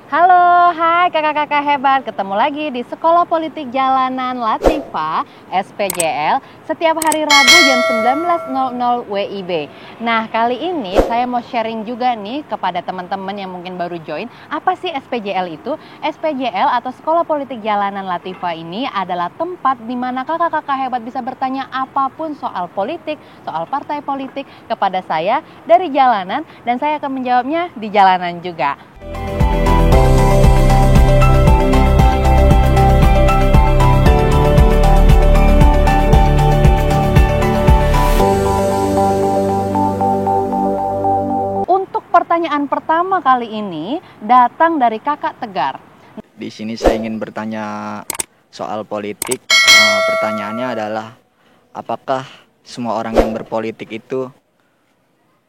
Halo, hai kakak-kakak hebat. Ketemu lagi di Sekolah Politik Jalanan Latifah SPJL setiap hari Rabu jam 19.00 WIB. Nah, kali ini saya mau sharing juga nih kepada teman-teman yang mungkin baru join. Apa sih SPJL itu? SPJL atau Sekolah Politik Jalanan Latifah ini adalah tempat di mana kakak-kakak hebat bisa bertanya apapun soal politik, soal partai politik kepada saya dari jalanan, dan saya akan menjawabnya di jalanan juga. Pertanyaan pertama kali ini datang dari Kakak Tegar. Di sini saya ingin bertanya soal politik. Pertanyaannya adalah, apakah semua orang yang berpolitik itu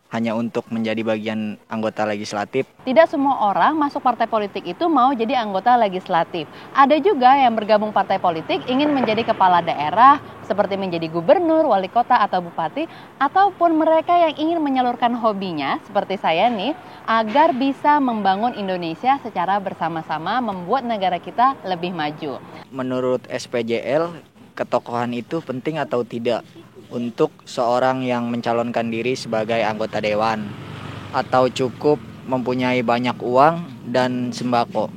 hanya untuk menjadi bagian anggota legislatif? Tidak semua orang masuk partai politik itu mau jadi anggota legislatif. Ada juga yang bergabung partai politik ingin menjadi kepala daerah, seperti menjadi gubernur, wali kota, atau bupati, ataupun mereka yang ingin menyalurkan hobinya, seperti saya nih, agar bisa membangun Indonesia secara bersama-sama, membuat negara kita lebih maju. Menurut SPJL, ketokohan itu penting atau tidak untuk seorang yang mencalonkan diri sebagai anggota dewan, atau cukup mempunyai banyak uang dan sembako?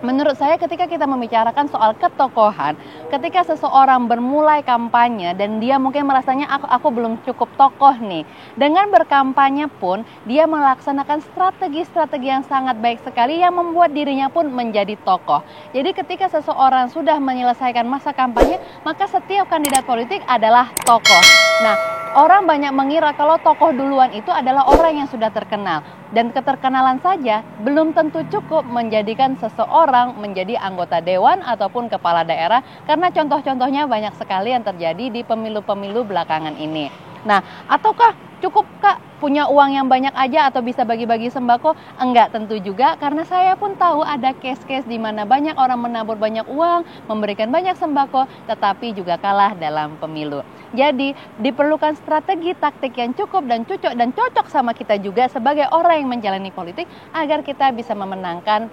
Menurut saya ketika kita membicarakan soal ketokohan, ketika seseorang bermulai kampanye dan dia mungkin merasanya aku belum cukup tokoh nih. Dengan berkampanye pun dia melaksanakan strategi-strategi yang sangat baik sekali yang membuat dirinya pun menjadi tokoh. Jadi ketika seseorang sudah menyelesaikan masa kampanye, maka setiap kandidat politik adalah tokoh. Nah, orang banyak mengira kalau tokoh duluan itu adalah orang yang sudah terkenal. Dan keterkenalan saja belum tentu cukup menjadikan seseorang menjadi anggota dewan ataupun kepala daerah, karena contoh-contohnya banyak sekali yang terjadi di pemilu-pemilu belakangan ini. Nah, ataukah cukup Kak punya uang yang banyak aja atau bisa bagi-bagi sembako? Enggak tentu juga, karena saya pun tahu ada case-case di mana banyak orang menabur banyak uang, memberikan banyak sembako, tetapi juga kalah dalam pemilu. Jadi diperlukan strategi taktik yang cukup dan cocok sama kita juga sebagai orang yang menjalani politik, agar kita bisa memenangkan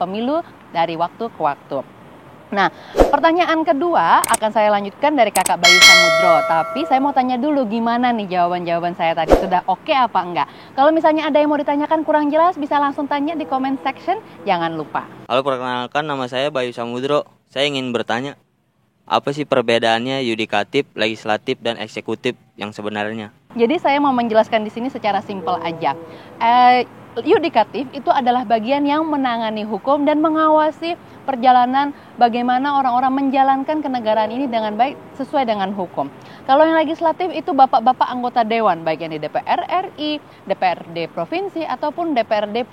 pemilu dari waktu ke waktu. Nah, pertanyaan kedua akan saya lanjutkan dari Kakak Bayu Samudro. Tapi saya mau tanya dulu, gimana nih jawaban-jawaban saya tadi? Sudah oke apa enggak? Kalau misalnya ada yang mau ditanyakan kurang jelas, bisa langsung tanya di comment section. Jangan lupa. Halo, perkenalkan, nama saya Bayu Samudro. Saya ingin bertanya, apa sih perbedaannya yudikatif, legislatif, dan eksekutif yang sebenarnya? Jadi saya mau menjelaskan di sini secara simpel aja. Yudikatif itu adalah bagian yang menangani hukum dan mengawasi perjalanan bagaimana orang-orang menjalankan kenegaraan ini dengan baik sesuai dengan hukum. Kalau yang legislatif itu bapak-bapak anggota dewan, baik yang di DPR RI, DPRD provinsi, ataupun DPRD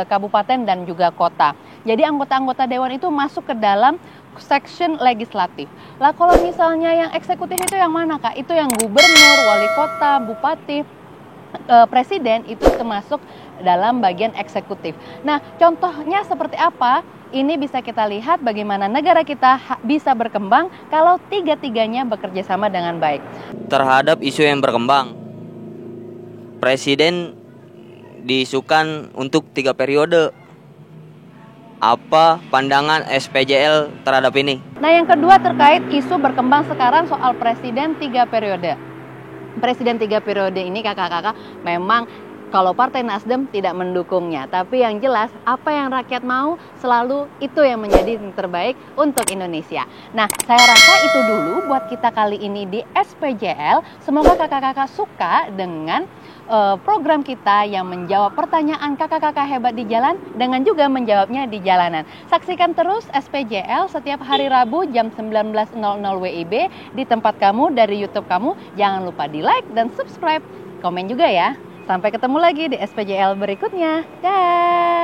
kabupaten dan juga kota. Jadi anggota-anggota dewan itu masuk ke dalam section legislatif. Lah kalau misalnya yang eksekutif itu yang mana Kak? Itu yang gubernur, wali kota, bupati, presiden, itu termasuk dalam bagian eksekutif. Nah, contohnya seperti apa? Ini bisa kita lihat bagaimana negara kita bisa berkembang kalau tiga-tiganya bekerja sama dengan baik. Terhadap isu yang berkembang, presiden diisukan untuk 3 periode. Apa pandangan SPJL terhadap ini? Nah, yang kedua terkait isu berkembang sekarang soal presiden 3 periode. Presiden 3 periode ini kakak-kakak memang kalau Partai Nasdem tidak mendukungnya. Tapi yang jelas apa yang rakyat mau selalu itu yang menjadi yang terbaik untuk Indonesia. Nah, saya rasa itu dulu buat kita kali ini di SPJL. Semoga kakak-kakak suka dengan program kita yang menjawab pertanyaan kakak-kakak hebat di jalan dengan juga menjawabnya di jalanan. Saksikan terus SPJL setiap hari Rabu jam 19.00 WIB di tempat kamu, dari YouTube kamu. Jangan lupa di like dan subscribe. Komen juga ya. Sampai ketemu lagi di SPJL berikutnya. Dah.